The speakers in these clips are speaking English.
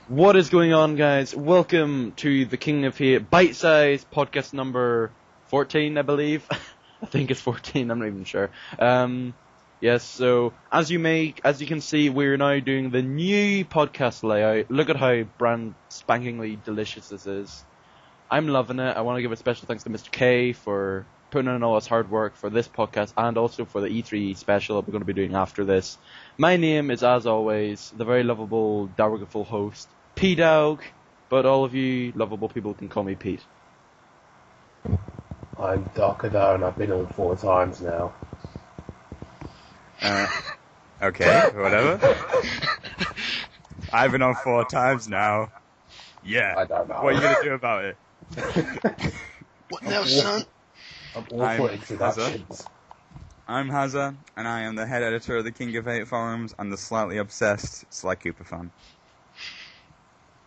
What is going on, guys? Welcome to the King of Hate BITESIZE podcast number 14, I believe. I think it's 14, I'm not even sure. Yes, so as you can see, we're now doing the new podcast layout. Look at how brand spankingly delicious this is. I'm loving it. I want to give a special thanks to Mr. K for putting in all his hard work for this podcast and also for the E3 special that we're going to be doing after this. My name is, as always, the very lovable, dowerful host, Pdaaaawg, but all of you lovable people can call me Pete. I'm DarkHadouKurosaki and I've been on 4 times now. Okay, whatever. I've been on 4 times now. Yeah. I don't know. What are you going to do about it? What now, son? I'm awful at introductions. I'm Hazzer, and I am the head editor of the TKOH Forums and the slightly obsessed Sly Cooper fan.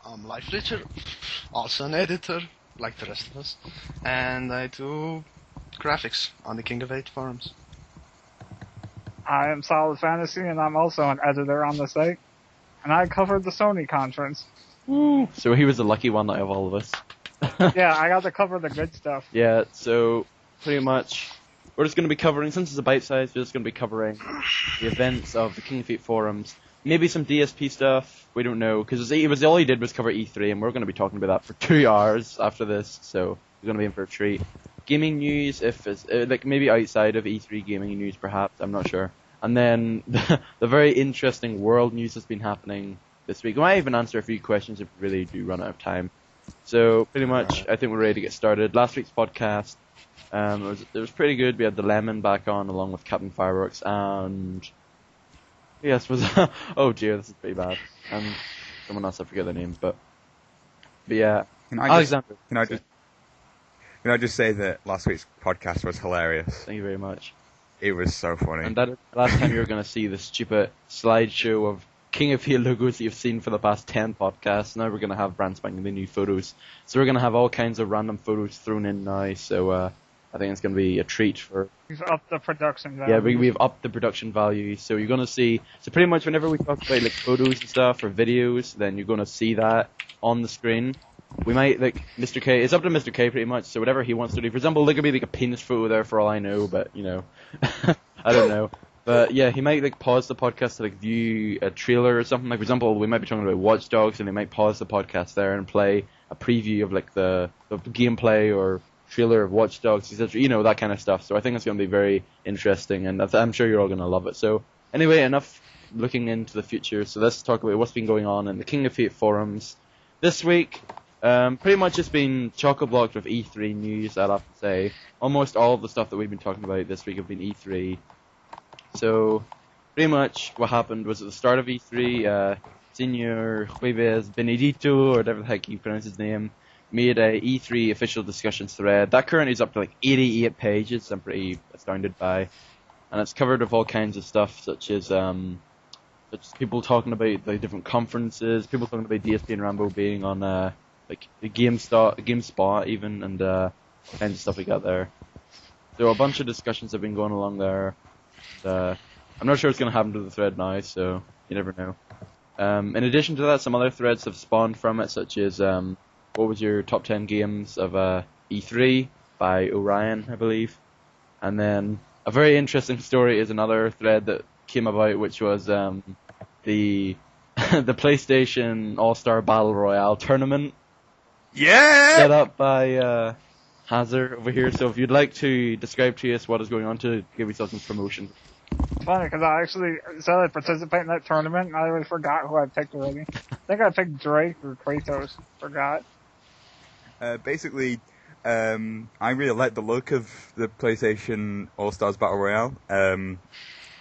I'm LifeLeecher, also an editor, like the rest of us, and I do graphics on the TKOH Forums. I am Solid Fantasy, and I'm also an editor on the site, and I covered the Sony conference. Woo! So he was the lucky one out of all of us. Yeah, I got to cover the good stuff. Yeah, so pretty much we're just going to be covering, since it's a bite size, we're just going to be covering the events of the King of Hate forums. Maybe some DSP stuff, we don't know, because it was all he did was cover E3, and we're going to be talking about that for 2 hours after this, so we're going to be in for a treat. Gaming news, if it's, like maybe outside of E3 gaming news perhaps, I'm not sure. And then the very interesting world news that's been happening this week. We might even answer a few questions if we really do run out of time. So pretty much, I think we're ready to get started. Last week's podcast, it was pretty good. We had the Lemon back on along with Captain Fireworks, and yes, was oh dear, this is pretty bad. Someone else, I forget their names, but yeah, Alexander. Can I just say that last week's podcast was hilarious. Thank you very much. It was so funny. And that is the last time you're going to see the stupid slideshow of King of Hate logos that you've seen for the past 10 podcasts. Now we're going to have brand spanking the new photos. So we're going to have all kinds of random photos thrown in now. So I think it's going to be a treat for... We've upped the production value. Yeah, we've upped the production value. So you're going to see... So pretty much whenever we talk about like photos and stuff or videos, then you're going to see that on the screen. We might, like, Mr. K... It's up to Mr. K pretty much. So whatever he wants to do. For example, there could be like a penis photo there for all I know, but, you know... I don't know. But yeah, he might like pause the podcast to like view a trailer or something. Like for example, we might be talking about Watch Dogs, and they might pause the podcast there and play a preview of like the gameplay or trailer of Watch Dogs, etc. You know, that kind of stuff. So I think it's going to be very interesting, and I'm sure you're all going to love it. So anyway, enough looking into the future. So let's talk about what's been going on in the King of Hate forums this week. Pretty much it's been chock-a-blocked with E3 news, I'd have to say. Almost all of the stuff that we've been talking about this week have been E3. So, pretty much what happened was at the start of E3, Senor Jueves Benedito, or whatever the heck you pronounce his name, made a E3 official discussions thread. That currently is up to like 88 pages, I'm pretty astounded by. And it's covered with all kinds of stuff, such as people talking about the different conferences, people talking about DSP and Rambo being on like the GameSpot even, and kinds of stuff we got there. So a bunch of discussions have been going along there. I'm not sure what's going to happen to the thread now, so you never know. In addition to that, some other threads have spawned from it, such as what was your top 10 games of E3 by Orion, I believe. And then a very interesting story is another thread that came about, which was the the PlayStation All-Star Battle Royale tournament. Yeah! Set up by Hazzer over here. So if you'd like to describe to us what is going on to give yourself some promotion. It's funny, because I actually said I'd participate in that tournament, and I already forgot who I picked already. I think I picked Drake or Kratos. Forgot. Basically, I really like the look of the PlayStation All-Stars Battle Royale.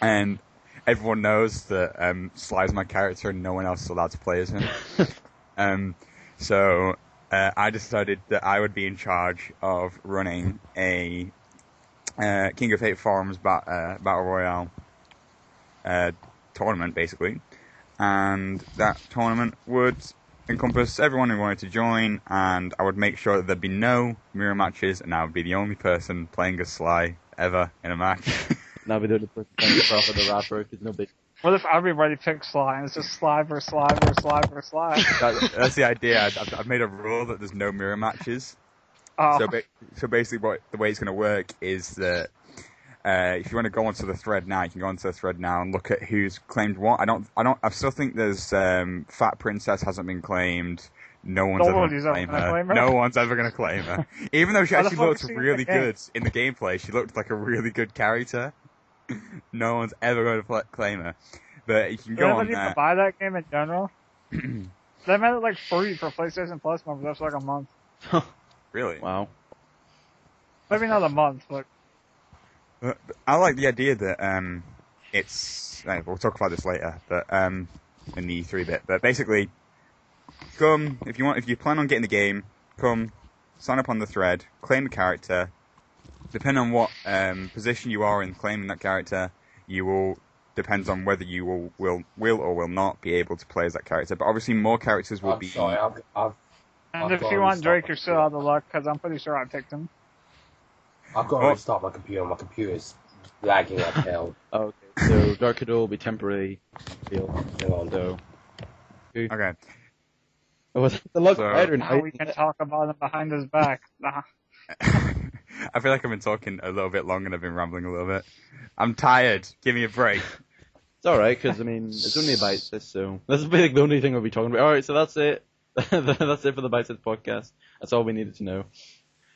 And everyone knows that Sly's my character and no one else is allowed to play as him. So I decided that I would be in charge of running a King of Hate Forums Battle Royale tournament, basically. And that tournament would encompass everyone who wanted to join, and I would make sure that there'd be no mirror matches, and I would be the only person playing as Sly ever in a match. Now we do the person playing the Prophet the rapper, because nobody What if everybody picks Sly and it's just Sly versus Sly versus Sly versus Sly? That's the idea. I've made a rule that there's no mirror matches. Oh. So basically, the way it's going to work is that if you want to go onto the thread now, you can go onto the thread now and look at who's claimed what. I still think there's Fat Princess hasn't been claimed. No one's ever going to claim her. No one's ever going to claim her. Even though she actually looked really good in the gameplay, she looked like a really good character. No one's ever going to claim her. But you can go on there. To buy that game in general? They made it like free for PlayStation Plus members. That's like a month. Really? Wow. Maybe not a month, but... I like the idea that it's... we'll talk about this later, but in the E3 bit. But basically, come, if you plan on getting the game, come, sign up on the thread, claim the character. Depending on what position you are in claiming that character, depends on whether you will or will not be able to play as that character. But obviously more characters will be... Sorry, And if you want Drake, you're still out of luck, because I'm pretty sure I picked him. I've got to restart my computer. My computer's lagging like hell. Okay, so DarkHadou will be temporary. Hang on. So, Okay. Oh, was the luck So- better Now we can talk about him behind his back. Nah. I feel like I've been talking a little bit long and I've been rambling a little bit. I'm tired. Give me a break. It's alright, because, I mean, it's only a BITESIZE, so... This is like the only thing we'll be talking about. Alright, so that's it. That's it for the BITESIZE podcast. That's all we needed to know.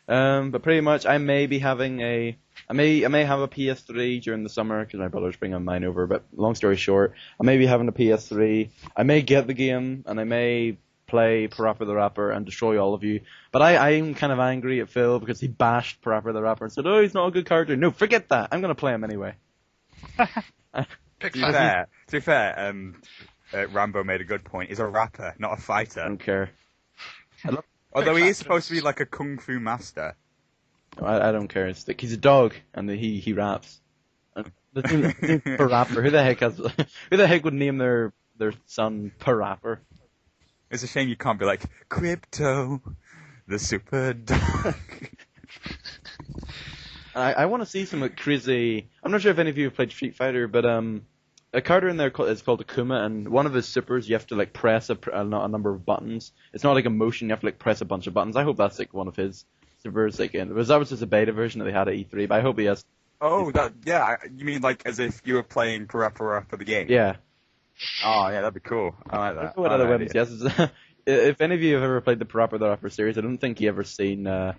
But pretty much, I may be having I may have a PS3 during the summer, because my brother's bringing mine over, but long story short, I may be having a PS3. I may get the game, and I may play Parappa the Rapper and destroy all of you. But I'm kind of angry at Phil because he bashed Parappa the Rapper and said, oh, he's not a good character. No, forget that. I'm going to play him anyway. To be fair, Rambo made a good point. He's a rapper, not a fighter. I don't care. Although he is supposed to be like a kung fu master. No, I don't care. He's a dog, and he raps. The name Parappa. Who the heck would name their son Parappa? It's a shame you can't be like, Crypto, the super dog. I want to see some crazy... I'm not sure if any of you have played Street Fighter, but a character in there is called Akuma, and one of his supers, you have to like press a number of buttons. It's not like a motion, you have to like press a bunch of buttons. I hope that's like one of his supers. That was just a beta version that they had at E3, but I hope he has... Oh, you mean like as if you were playing Parappa the game? Yeah. Oh, yeah, that'd be cool. I like that. What other weapons? Yes. If any of you have ever played the Parappa the Rapper series, I don't think you ever seen him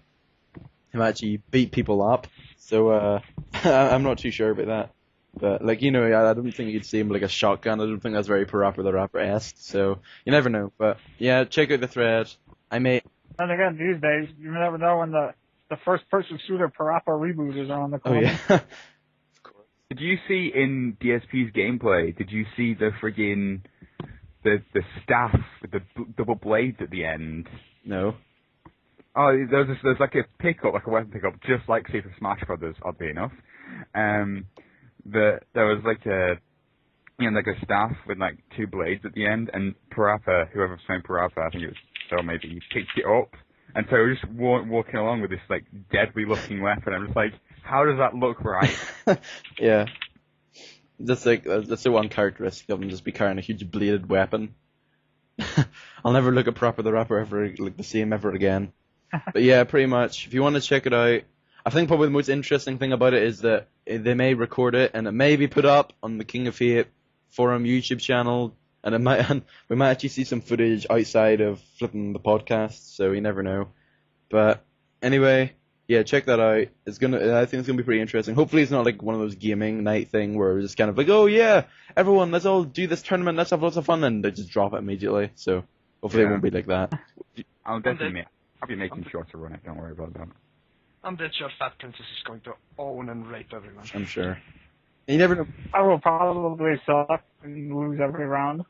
actually beat people up. So I'm not too sure about that. But like I don't think you'd see him with like a shotgun. I don't think that's very Parappa the Rapper-esque. So you never know. But yeah, check out the thread. I may. And again, these days, you never know when the first-person shooter Parappa reboot is on the Oh corner. yeah. Did you see in DSP's gameplay, did you see the friggin' the staff with the double blades at the end? No. Oh, there's like a pickup, like a weapon pickup, just like Super Smash Brothers, oddly enough. There was like a staff with like two blades at the end, and Parappa, whoever's playing Parappa, I think it was Phil maybe, he picked it up, and so he was just walking along with this like deadly looking weapon. I'm just like, how does that look right? Yeah. That's the one characteristic of him, just be carrying a huge bladed weapon. I'll never look at Parappa the Rapper ever like the same ever again. But yeah, pretty much. If you want to check it out, I think probably the most interesting thing about it is that they may record it and it may be put up on the King of Fate Forum YouTube channel, and we might actually see some footage outside of flipping the podcast, so you never know. But anyway, yeah, check that out. I think it's gonna be pretty interesting. Hopefully it's not like one of those gaming night thing where it's just kind of like, oh yeah, everyone, let's all do this tournament, let's have lots of fun, and they just drop it immediately. So hopefully it won't be like that. I'll be making sure to run it, don't worry about that. I'm bet your Fat Princess is going to own and rape everyone. I'm sure. You never know. I will probably suck and lose every round.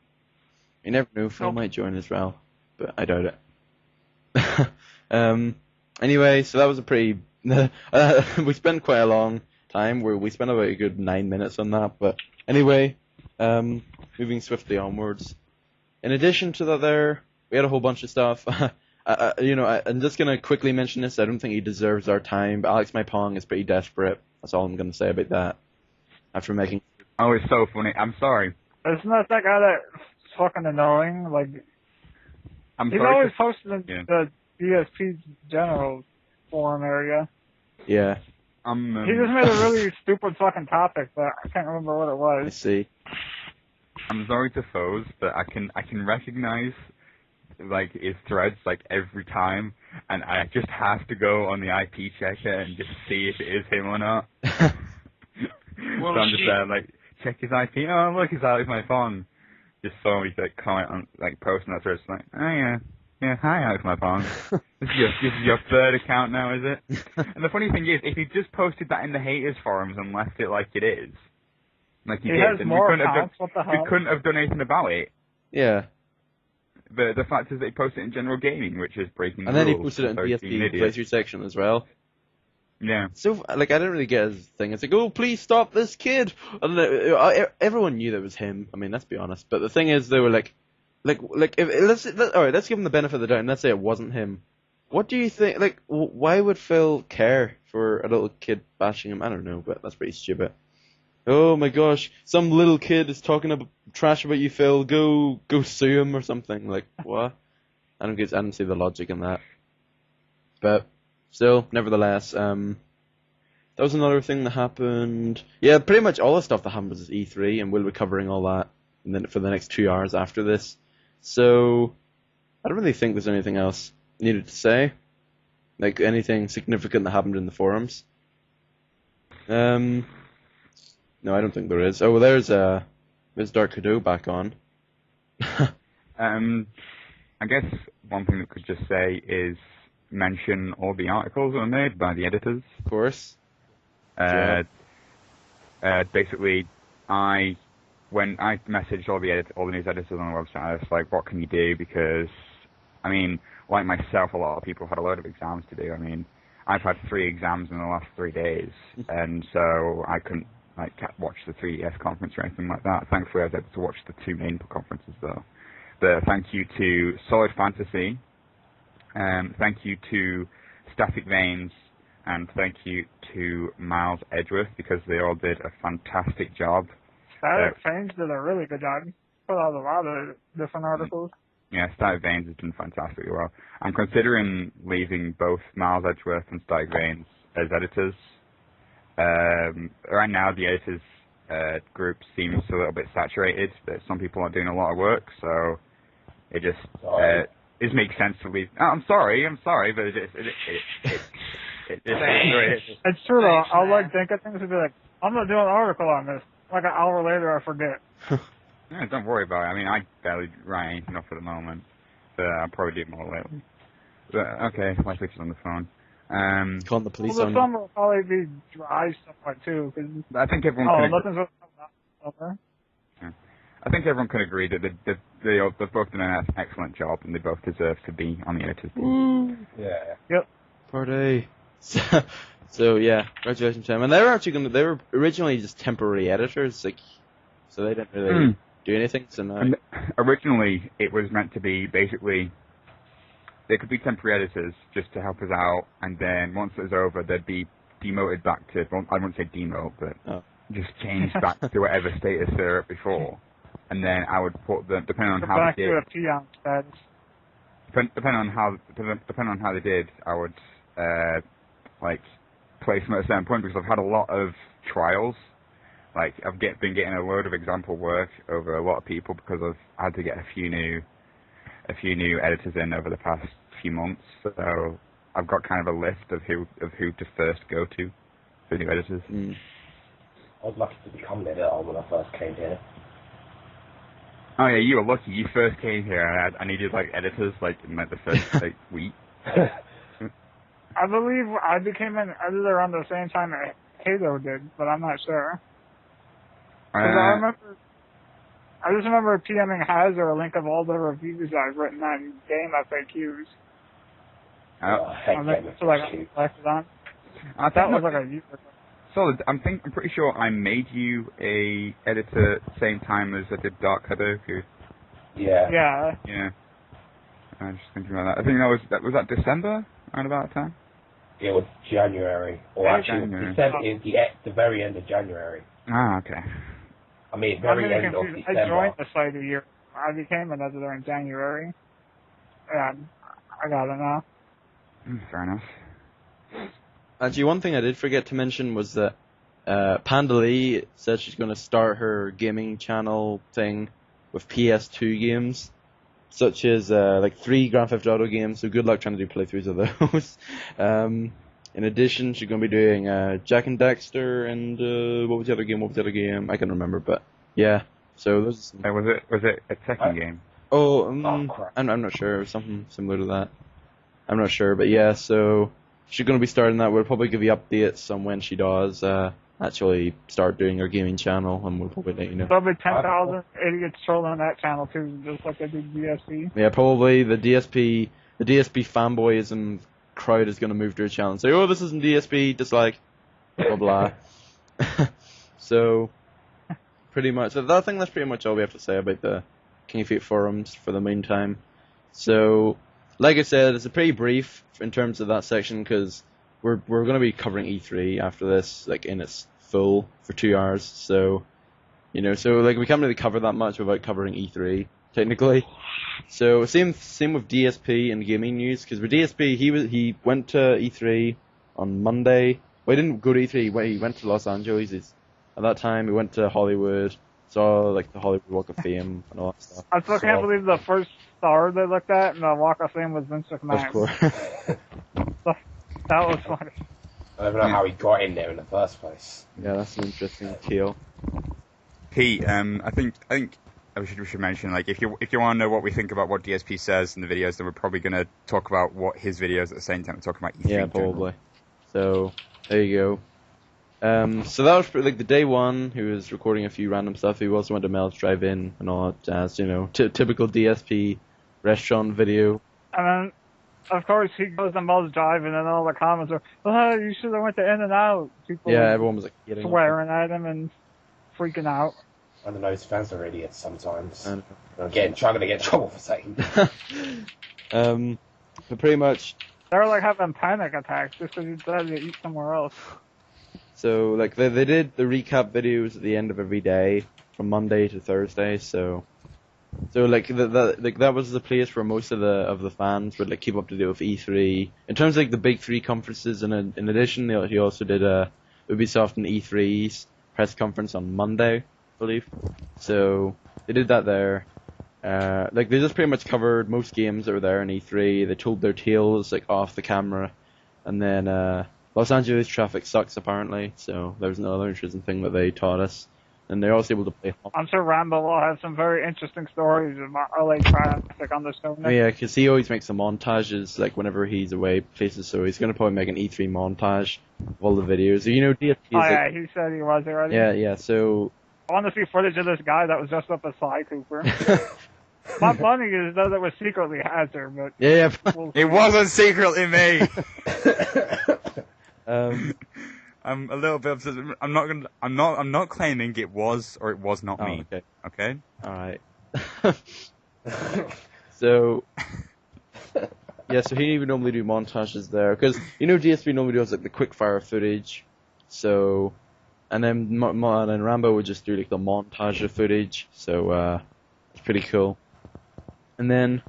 You never know. Phil might join as well, but I doubt it. Anyway, so that was a pretty. We spent quite a long time. We spent about a good 9 minutes on that. But anyway, moving swiftly onwards. In addition to that, we had a whole bunch of stuff. I'm just gonna quickly mention this. I don't think he deserves our time, but Alex My Pong is pretty desperate. That's all I'm gonna say about that. After making. Oh, it's so funny. I'm sorry. Isn't that guy that's fucking annoying? Like, I'm he's sorry always to- posted in yeah. the BSP general forum area. Yeah, He just made a really stupid fucking topic, but I can't remember what it I was. see. I'm sorry to foes, but I can recognize like his threads like every time, and I just have to go on the IP checker and just see if it is him or not. Well, So I'm just there like check his IP. Oh look, he's Alex my phone. Just saw me like comment on like posting that thread. It's like, oh yeah, hi Alex my phone. This is your third account now, is it? And the funny thing is, if he just posted that in the haters forums and left it like it is, like he did, has then more we couldn't accounts, what the hell? we couldn't have done anything about it. Yeah, But the fact is that he posted it in general gaming, which is breaking the and then he rules. posted it in so he's being an BSP idiot. playthrough section as well. Yeah. So, like, I didn't really get his thing. It's like, oh, please stop this kid. And everyone knew that was him. I mean, let's be honest. But the thing is, they were like, all right, let's give him the benefit of the doubt, and let's say it wasn't him. What do you think? Like, why would Phil care for a little kid bashing him? I don't know, but that's pretty stupid. Oh my gosh, some little kid is talking trash about you, Phil. Go sue him or something. Like, what? I don't see the logic in that. But still, nevertheless, that was another thing that happened. Yeah, pretty much all the stuff that happened was E3, and we'll be covering all that and then for the next 2 hours after this. So, I don't really think there's anything else needed to say. Like, anything significant that happened in the forums. No, I don't think there is. Oh, well, there's DarkHadou back on. I guess one thing that could just say is mention all the articles that were made by the editors. Of course. Basically, when I messaged all the news editors on the website, I was like, what can you do? Because, I mean, like myself, a lot of people had a load of exams to do. I mean, I've had 3 exams in the last 3 days, and so I couldn't watch the 3DS conference or anything like that. Thankfully, I was able to watch the 2 main conferences, though. But thank you to Solid Fantasy, thank you to Static Veins, and thank you to Miles Edgeworth, because they all did a fantastic job. Static Veins did a really good job. Put out a lot of different articles. Yeah, Static Veins has done fantastically well. I'm considering leaving both Miles Edgeworth and Static Veins as editors. Right now, the editors group seems a little bit saturated, but some people are doing a lot of work, so it just makes sense to leave. Oh, I'm sorry, but It's true though. I'll like think of things and be like, I'm gonna do an article on this. Like an hour later, I forget. Yeah, don't worry about it. I mean, I barely write anything up at the moment, but I'll probably do more lately. But, okay, LifeLeecher's on the phone. Calling the police Well, on the summer will probably be dry somewhat too. Cause, I think everyone nothing's going on summer. I think everyone can agree that they've both done an excellent job, and they both deserve to be on the editors. Yeah. Yep. Party. So yeah, congratulations to them. And they were originally just temporary editors, like, so they didn't really do anything. So now, And originally, it was meant to be basically they could be temporary editors just to help us out, and then once it was over, they'd be demoted back to, well, I wouldn't say demote, but just changed back to whatever status they were at before. And then I would put them, depending on how back they to did, a peon status. depending on how they did, I would place them at a certain point, because I've had a lot of trials. Like, I've been getting a load of example work over a lot of people because I've had to get a few new editors in over the past few months. So I've got kind of a list of who to first go to for new editors. I was lucky to become an editor when I first came here. Oh yeah, you were lucky. You first came here, and I needed editors in the first week. I believe I became an editor around the same time that Halo did, but I'm not sure. 'Cause I just remember PMing Hazzer a link of all the reviews I've written on game FAQs. That was like a user. Solid. I'm pretty sure I made you a editor at the same time as I did DarkHadouKurosaki. Yeah. Yeah. Yeah. I was just thinking about that. I think was that December, around about that time. It was January, or actually January. December, the very end of January. Ah, okay. I mean, I'm very really end of confused. I December. joined the site a year. I became an editor in January. Yeah, I got it now. Fair enough. Actually, one thing I did forget to mention was that PandaLee said she's going to start her gaming channel thing with PS2 games, such as like 3 Grand Theft Auto games. So good luck trying to do playthroughs of those. In addition, she's going to be doing Jack and Daxter and what was the other game? I can't remember, but yeah. So those. Was it a Tekken game? Oh, crap. I'm not sure. Something similar to that. I'm not sure, but yeah. So she's going to be starting that. We'll probably give you updates on when she does actually start doing her gaming channel, and we'll probably let you know. There'll be 10,000 idiots trolling that channel too, just like they did DSP. Yeah, probably the DSP fanboyism crowd is going to move to her channel and say, "Oh, this isn't DSP," just like blah blah. So pretty much, I think that's pretty much all we have to say about the King of Fate forums for the meantime. So, like I said, it's a pretty brief in terms of that section because we're going to be covering E3 after this, like in its full for 2 hours. So, so like we can't really cover that much without covering E3 technically. So same with DSP and gaming news because with DSP he went to E3 on Monday. Well, he didn't go to E3. He went to Los Angeles. At that time, he went to Hollywood, saw like the Hollywood Walk of Fame and all that stuff. I still can't believe the first star they looked at in the Walk of Fame was Vince McMahon. Of course. That was funny. I don't even know how he got in there in the first place. Yeah, that's an interesting tale. Pete, I think we should mention, like, if you want to know what we think about what DSP says in the videos, then we're probably going to talk about what his videos at the same time we're talking about E3. Yeah, probably. So there you go. So that was like the day one. He was recording a few random stuff. He also went to Mel's Drive-In and all that jazz. Typical DSP restaurant video. And then, of course, he goes to Mel's Drive-In and all the comments are, "Oh, you should have went to In-N-Out." People Yeah, everyone was like getting swearing at him and freaking out. I don't know, his fans are idiots sometimes. And, I'm trying to get in trouble for saying that. but pretty much. They were like having panic attacks just because he decided to eat somewhere else. So like they did the recap videos at the end of every day from Monday to Thursday. So like that was the place where most of the fans would like keep up to date with E3 in terms of like the big 3 conferences. And in addition, he also did Ubisoft and E3's press conference on Monday, I believe. So they did that there. Like they just pretty much covered most games that were there in E3. They told their tales like off the camera, and then Los Angeles traffic sucks apparently. So there's another interesting thing that they taught us, and they're also able to play. I'm sure Rambo will have some very interesting stories about LA traffic on the show. Oh, yeah, because he always makes some montages like whenever he's away places. So he's gonna probably make an E3 montage of all the videos. So, DSP is yeah, he said he was already. Yeah. So I want to see footage of this guy that was dressed up as Sly Cooper. My funny is that it was secretly Hazzer, but yeah. It wasn't secretly me. I'm a little bit upset. I'm not claiming it was or it was not me. Okay. Okay. All right. So yeah, so he would normally do montages there because DSP normally does like the quickfire footage. So and then Rambo would just do like the montage of footage. So it's pretty cool. And then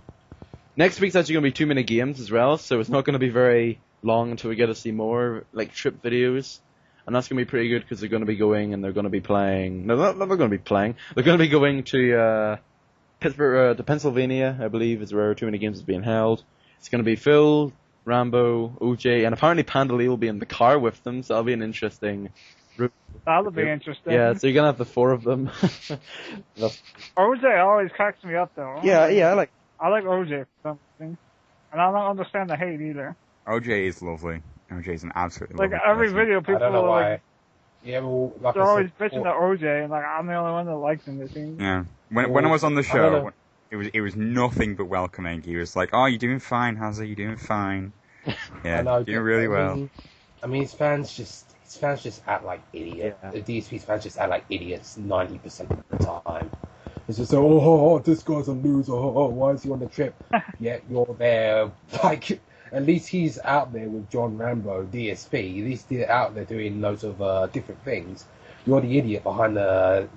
next week's actually going to be 2-minute games as well, so it's not going to be very long until we get to see more like trip videos. And that's going to be pretty good because they're going to be going and they're going to be playing. No, they're not going to be playing. They're going to be going to Pittsburgh, to Pennsylvania, I believe, is where 2-minute games is being held. It's going to be Phil, Rambo, OJ, and apparently PandaLee will be in the car with them, so that'll be an interesting. That'll be interesting. Yeah, so you're gonna have the 4 of them. OJ always cracks me up though. Yeah, I like OJ for something, and I don't understand the hate either. OJ is lovely. OJ is an absolutely like lovely every person. video, I people don't know are why. like, Yeah, well, like they're I always said, bitching to OJ, and like I'm the only one that likes him. It seems. Yeah. When I was on the show, it was nothing but welcoming. He was like, "Oh, you're doing fine, Hazzer. You're doing fine. Yeah, know, doing really well." I mean, his fans just act like idiots. Yeah. The DSP's fans just act like idiots 90% of the time. It's just oh, this guy's a loser. Oh, why is he on the trip? Yet you're there. Like, at least he's out there with John Rambo, DSP. At least they're out there doing loads of different things. you're the idiot behind the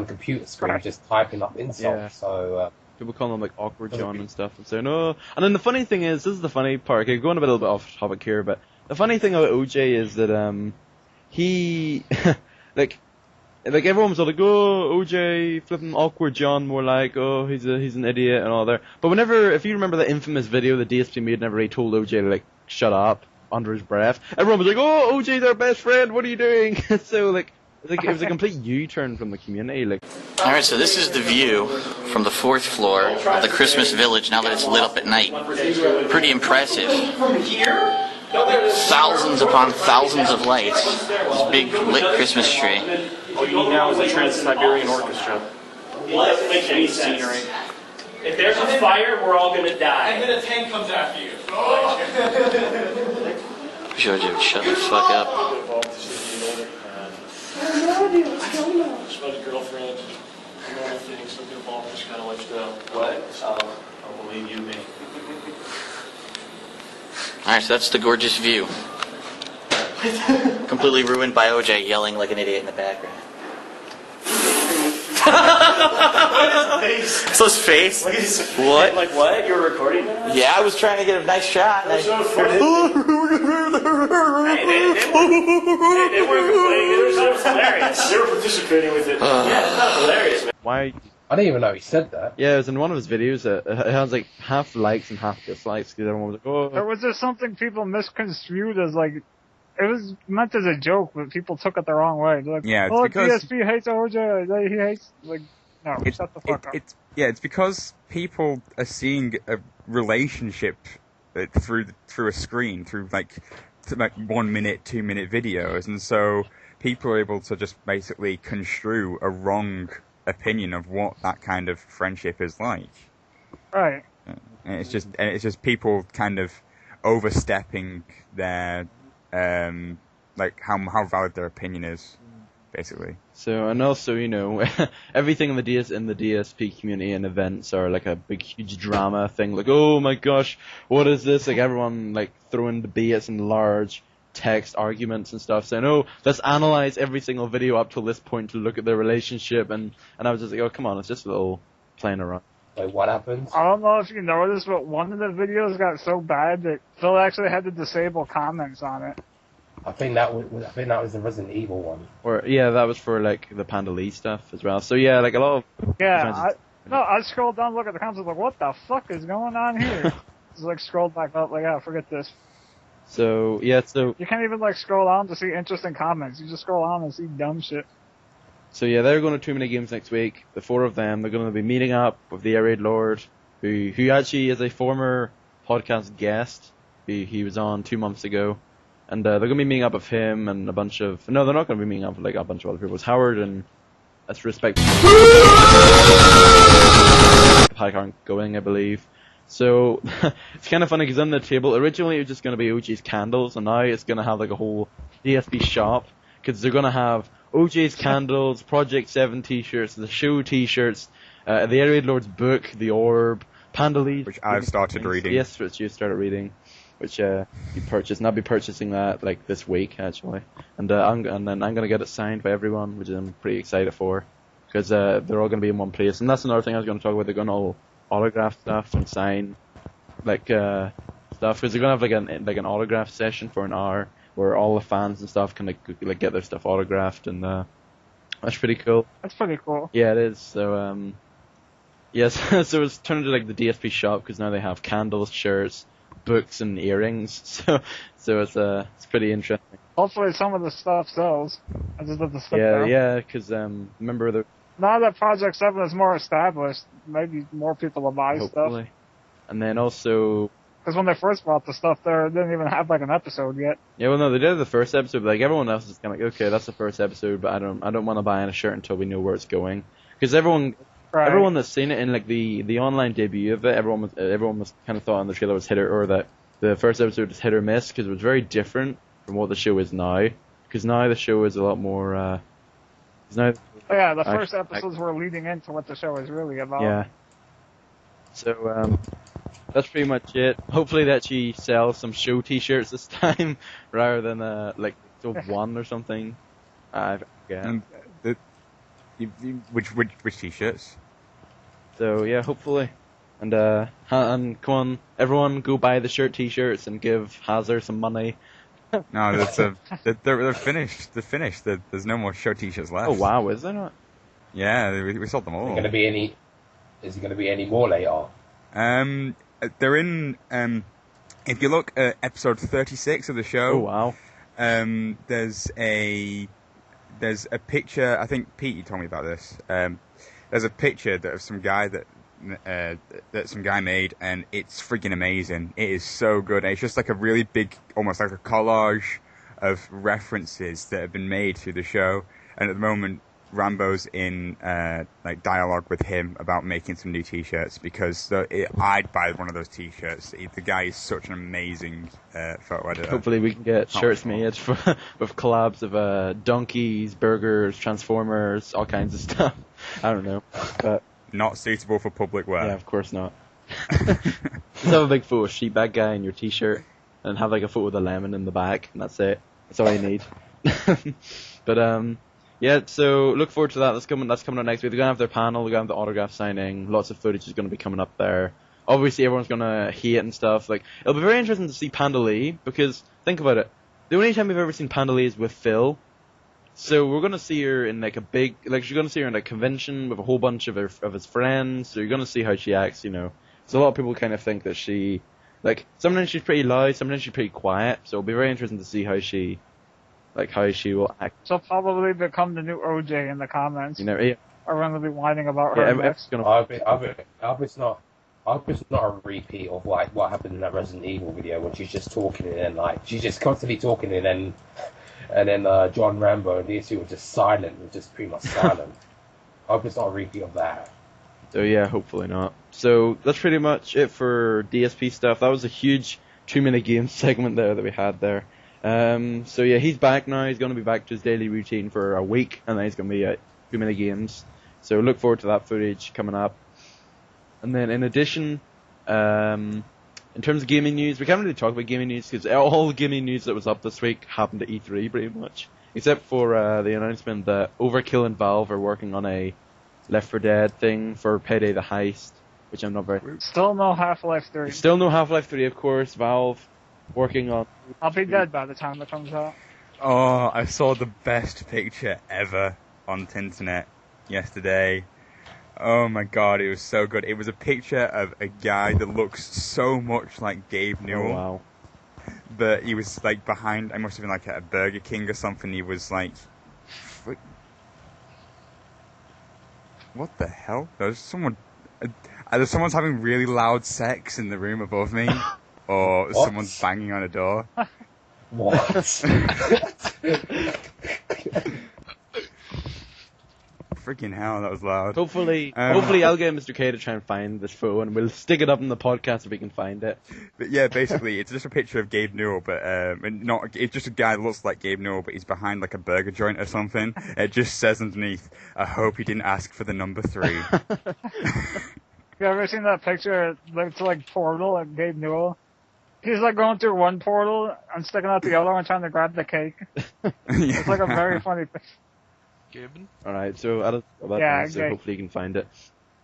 computer screen just typing up insults. Yeah. So People call him like Awkward John and stuff and say no. And then the funny thing is, this is the funny part. Okay, going a little bit off topic here, but the funny thing about OJ is that he like everyone was all like, oh, OJ flipping Awkward John, more like, oh, he's an idiot and all that. But if you remember the infamous video the DSP made whenever he told OJ to like shut up under his breath, everyone was like, oh, OJ's our best friend, what are you doing? So like it was a complete U-turn from the community. Like, all right, so this is the view from the 4th floor of the Christmas village now that it's lit up at night. Pretty impressive. Thousands upon thousands of lights. This big lit Christmas tree. All you need now is a Trans-Siberian Orchestra. Any scenery. If there's a fire, we're all gonna die. And then a tank comes after you. Georgia, shut the fuck up. Somebody's girlfriend, normal things, so get involved, just kind of let you know. What? I'll believe you, me. Alright, so that's the gorgeous view. Completely ruined by OJ yelling like an idiot in the background. What is his face? So his face? Look at his face. What? Like what? You were recording that? Yeah, I was trying to get a nice shot. And So funny. They weren't complaining. It was hilarious. They were participating with it. Yeah, it's not hilarious, man. why? I didn't even know he said that. Yeah, it was in one of his videos. It has like half likes and half dislikes because everyone was like, oh. Or was there something people misconstrued as like, it was meant as a joke, but people took it the wrong way. They're like, Yeah, it's oh, because DSP hates OJ, he hates, like, no, shut the fuck up. It's because people are seeing a relationship through a screen, through like 1 minute, 2 minute videos, and so people are able to just basically construe a wrong opinion of what that kind of friendship is like. Right. And it's just people kind of overstepping their like how valid their opinion is, basically. So, and also, you know, everything in the DSP community and events are like a big, huge drama thing. Like, oh my gosh, what is this? Like, everyone, like, throwing debates and large text arguments and stuff, saying, oh, let's analyze every single video up till this point to look at their relationship. And I was just like, oh, come on, it's just a little playing around. Like, what happens? I don't know if you noticed, but one of the videos got so bad that Phil actually had to disable comments on it. I think that was the Resident Evil one. Or, yeah, that was for, like, the PandaLee stuff as well. So, yeah, like, a lot of... Yeah, I scrolled down, look at the comments, I was like, what the fuck is going on here? Just, like, scrolled back up, like, oh, forget this. So, yeah, so... You can't even, like, scroll down to see interesting comments. You just scroll down and see dumb shit. So, yeah, they're going to 2 Minute Games next week. The 4 of them, they're going to be meeting up with the Air Raid Lord, who actually is a former podcast guest. He was on 2 months ago. And they're going to be meeting up with him and a bunch of... No, they're not going to be meeting up with like a bunch of other people. It's Howard and... That's respect... Pack aren't going, I believe. So, it's kind of funny because on the table, originally it was just going to be OG's candles, and now it's going to have like a whole DSP shop. Because they're going to have OG's candles, Project 7 t-shirts, the show t-shirts, the Air Raid Lord's book, the orb, PandaLee... Which I've started reading. Yes, which you started reading. Which you purchased, and I'll be purchasing that like this week actually, and then I'm gonna get it signed by everyone, which I'm pretty excited for, because they're all gonna be in one place, and that's another thing I was gonna talk about. They're gonna all autograph stuff and sign like stuff, because they're gonna have like an autograph session for an hour where all the fans and stuff can like get their stuff autographed, and that's pretty cool. That's pretty cool. Yeah, it is. So yes, so it's turned into like the DSP shop because now they have candles, shirts, books and earrings, so it's pretty interesting. Hopefully some of the stuff sells. I just have to slip down. Yeah, because remember the... Now that Project 7 is more established, maybe more people will buy hopefully. stuff. And then also... Because when they first bought the stuff there, they didn't even have like an episode yet. Yeah, well no, they did the first episode, but like everyone else is kind of like, okay, that's the first episode, but I don't want to buy a shirt until we know where it's going. Because everyone that's seen it in like the online debut of it, everyone was kind of thought on the trailer was hit or that the first episode was hit or miss because it was very different from what the show is now. Because now the show is a lot more. The first episodes were leading into what the show is really about. Yeah. So that's pretty much it. Hopefully that she sells some show T-shirts this time rather than like one or something. Yeah. Which t-shirts? So yeah, hopefully. And come on, everyone, go buy the t-shirts, and give Hazzer some money. No, they're finished. They're finished. There's no more shirt t-shirts left. Oh wow, is there not? Yeah, we sold them all. Is there going to be any more later? They're in. If you look at episode 36 of the show. Oh wow. There's a picture. I think Pete, you told me about this. There's a picture of some guy that some guy made, and it's freaking amazing. It is so good. And it's just like a really big, almost like a collage of references that have been made through the show. And at the moment, Rambo's in like dialogue with him about making some new t-shirts, because I'd buy one of those t-shirts. The guy is such an amazing photo editor. Hopefully we can get shirts made with collabs of donkeys, burgers, Transformers, all kinds of stuff. I don't know, but not suitable for public wear. Yeah, of course not. Just have a big photo of Sheepback Guy in your t-shirt, and have like a photo of the lemon in the back, and that's it. That's all you need. But yeah, so look forward to that. That's coming up next week. They're gonna have their panel. They're gonna have the autograph signing. Lots of footage is gonna be coming up there. Obviously, everyone's gonna hate and stuff. Like, it'll be very interesting to see PandaLee, because think about it. The only time we've ever seen PandaLee is with Phil. So we're gonna see her in like you're gonna see her in a convention with a whole bunch of his friends. So you're gonna see how she acts, you know. So a lot of people kind of think that she, like, sometimes she's pretty loud, sometimes she's pretty quiet. So it'll be very interesting to see how she will act. She'll probably become the new OJ in the comments. You know, yeah. Everyone will be whining about her. I hope it's not a repeat of like what happened in that Resident Evil video when she's just talking and then like she's just constantly talking and then John Rambo and these two were just silent, were just pretty much silent. I hope it's not a repeat of that. So yeah, hopefully not. So that's pretty much it for DSP stuff. That was a huge 2-minute game segment there that we had there. So yeah, he's back now. He's going to be back to his daily routine for a week, and then he's going to be at 2-minute games. So look forward to that footage coming up. And then in addition, in terms of gaming news, we can't really talk about gaming news because all the gaming news that was up this week happened at E3 pretty much, except for the announcement that Overkill and Valve are working on a Left 4 Dead thing for Payday the Heist, which I'm not very... Still no Half-Life 3. Still no Half-Life 3, of course. Valve working on... I'll be dead by the time it comes out. Oh, I saw the best picture ever on the internet yesterday. Oh my god, it was so good. It was a picture of a guy that looks so much like Gabe Newell. Oh, wow. But he was like behind, I must have been like at a Burger King or something. He was like... What the hell? Someone's having really loud sex in the room above me. Or what? Someone's banging on a door. What? Freaking hell, that was loud. Hopefully I'll get Mr. K to try and find this photo, and we'll stick it up in the podcast if we can find it. But yeah, basically, it's just a picture of Gabe Newell, but it's just a guy that looks like Gabe Newell, but he's behind like a burger joint or something. It just says underneath, "I hope he didn't ask for the number 3." You ever seen that picture? It's like Portal and Gabe Newell. He's like going through one portal and sticking out the other one trying to grab the cake. It's like a very funny picture. Gibbon? Alright, so so hopefully you can find it.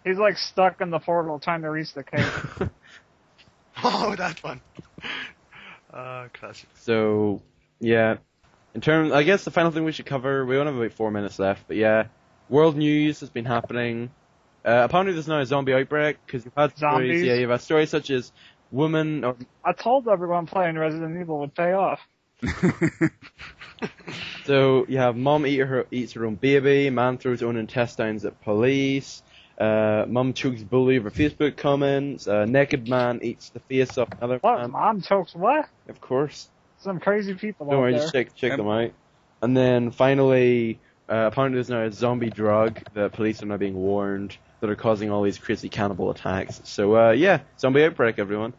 He's like stuck in the portal trying to reach the cake. Oh, that one. Classic. So, yeah. I guess the final thing we should cover, we only have about 4 minutes left, but yeah. World news has been happening. Apparently there's now a zombie outbreak, because you've had stories, you've had stories such as I told everyone playing Resident Evil would pay off. So you have mom eats her own baby, man throws own intestines at police, mom chokes bully over Facebook comments, naked man eats the face off another What? man. Mom chokes what? Of course. Some crazy people Don't out worry, there. just check them out. And then finally, apparently there's now a zombie drug that police are now being warned that are causing all these crazy cannibal attacks. So yeah, zombie outbreak, everyone.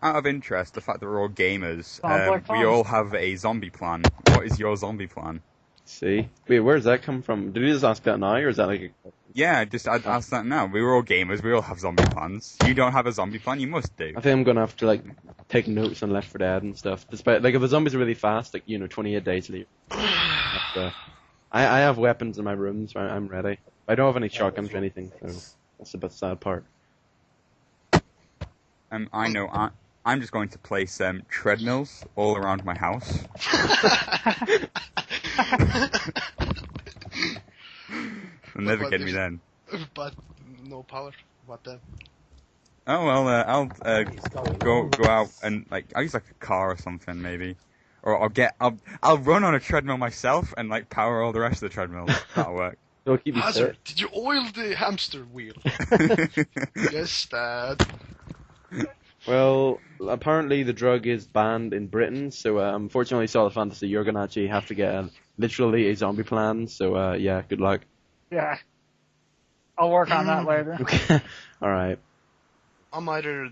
Out of interest, the fact that we're all gamers, like we all have a zombie plan. What is your zombie plan? See? Wait, where does that come from? Did you just ask that now, or is that like Yeah, I'd ask that now. We were all gamers, we all have zombie plans. You don't have a zombie plan, you must do. I think I'm gonna have to, like, take notes on Left 4 Dead and stuff. Despite, like, if the zombies are really fast, like, 28 days later. I have weapons in my room, so I'm ready. I don't have any shotguns or anything, so that's the bit sad part. I know. I'm just going to place treadmills all around my house. They'll never get me then. But no power. What then? Oh well, I'll go out and I'll use like a car or something maybe, or I'll run on a treadmill myself and like power all the rest of the treadmills. That'll work. It'll keep you Hazzer, fit. did you oil the hamster wheel? Yes, Dad. Well, apparently the drug is banned in Britain, so unfortunately, Solid Fantasy, you're gonna actually have to get literally a zombie plan. So yeah, good luck. Yeah. I'll work on that later. Okay. All right. I'm either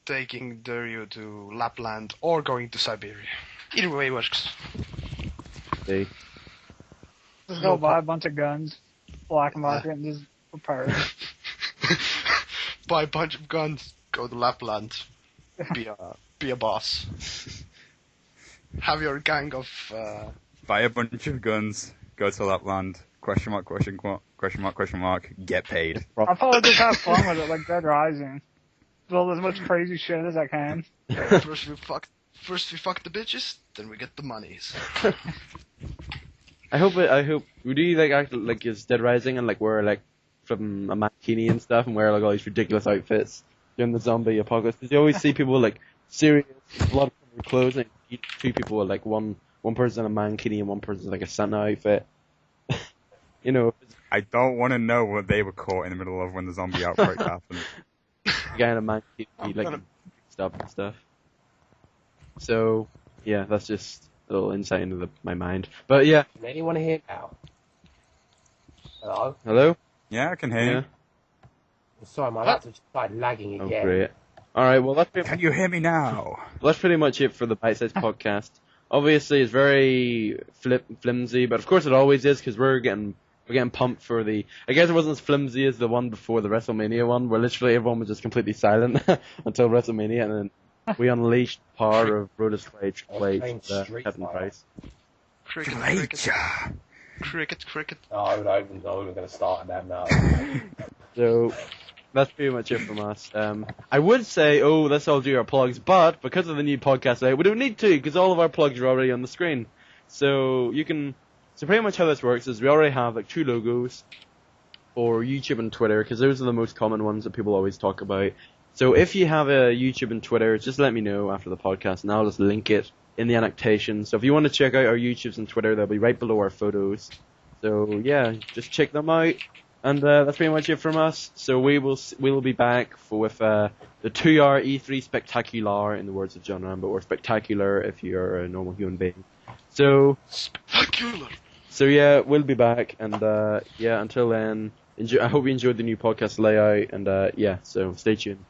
taking Dario to Lapland or going to Siberia. Either way works. See. Just go buy a bunch of guns, black market, and just prepare. Buy a bunch of guns, go to Lapland, be a boss. Have your gang of Buy a bunch of guns, go to Lapland, question mark, get paid. I'll probably just have fun with it, like Dead Rising. Build as much crazy shit as I can. First we fuck the bitches, then we get the monies. I hope. Would you act like it's Dead Rising and wear from a mankini and stuff and wear all these ridiculous outfits during the zombie apocalypse? Because you always see people serious blood clothes and two people with one person in a mankini and one person in a Santa outfit. You know. I don't want to know what they were caught in the middle of when the zombie outbreak happened. The guy in a mankini stuff and stuff. So yeah, that's just a little insight into my mind. But yeah. Can anyone hear now? Hello? Hello? Yeah, I can hear you. Sorry, my laptop just started lagging again. Oh, great. Alright, well Can you hear me now? That's pretty much it for the BITESIZE podcast. Obviously, it's very flimsy, but of course it always is, because we're getting pumped for the... I guess it wasn't as flimsy as the one before the WrestleMania one, where literally everyone was just completely silent until WrestleMania, and then we unleashed the power of Brodus Clay, Triple H, Kevin Price. Cricket. Oh, I'm not even going to start that now. So, that's pretty much it from us. I would say, let's all do our plugs, but because of the new podcast layout, we don't need to, because all of our plugs are already on the screen. So pretty much how this works is we already have 2 logos for YouTube and Twitter, because those are the most common ones that people always talk about. So if you have a YouTube and Twitter, just let me know after the podcast, and I'll just link it in the annotation. So if you want to check out our YouTubes and Twitter, they'll be right below our photos. So yeah, just check them out. And that's pretty much it from us. So we will be back with the 2-hour E3 spectacular, in the words of John Rambo, or spectacular if you're a normal human being. So spectacular. So yeah, we'll be back, and yeah, until then, I hope you enjoyed the new podcast layout, and yeah, so stay tuned.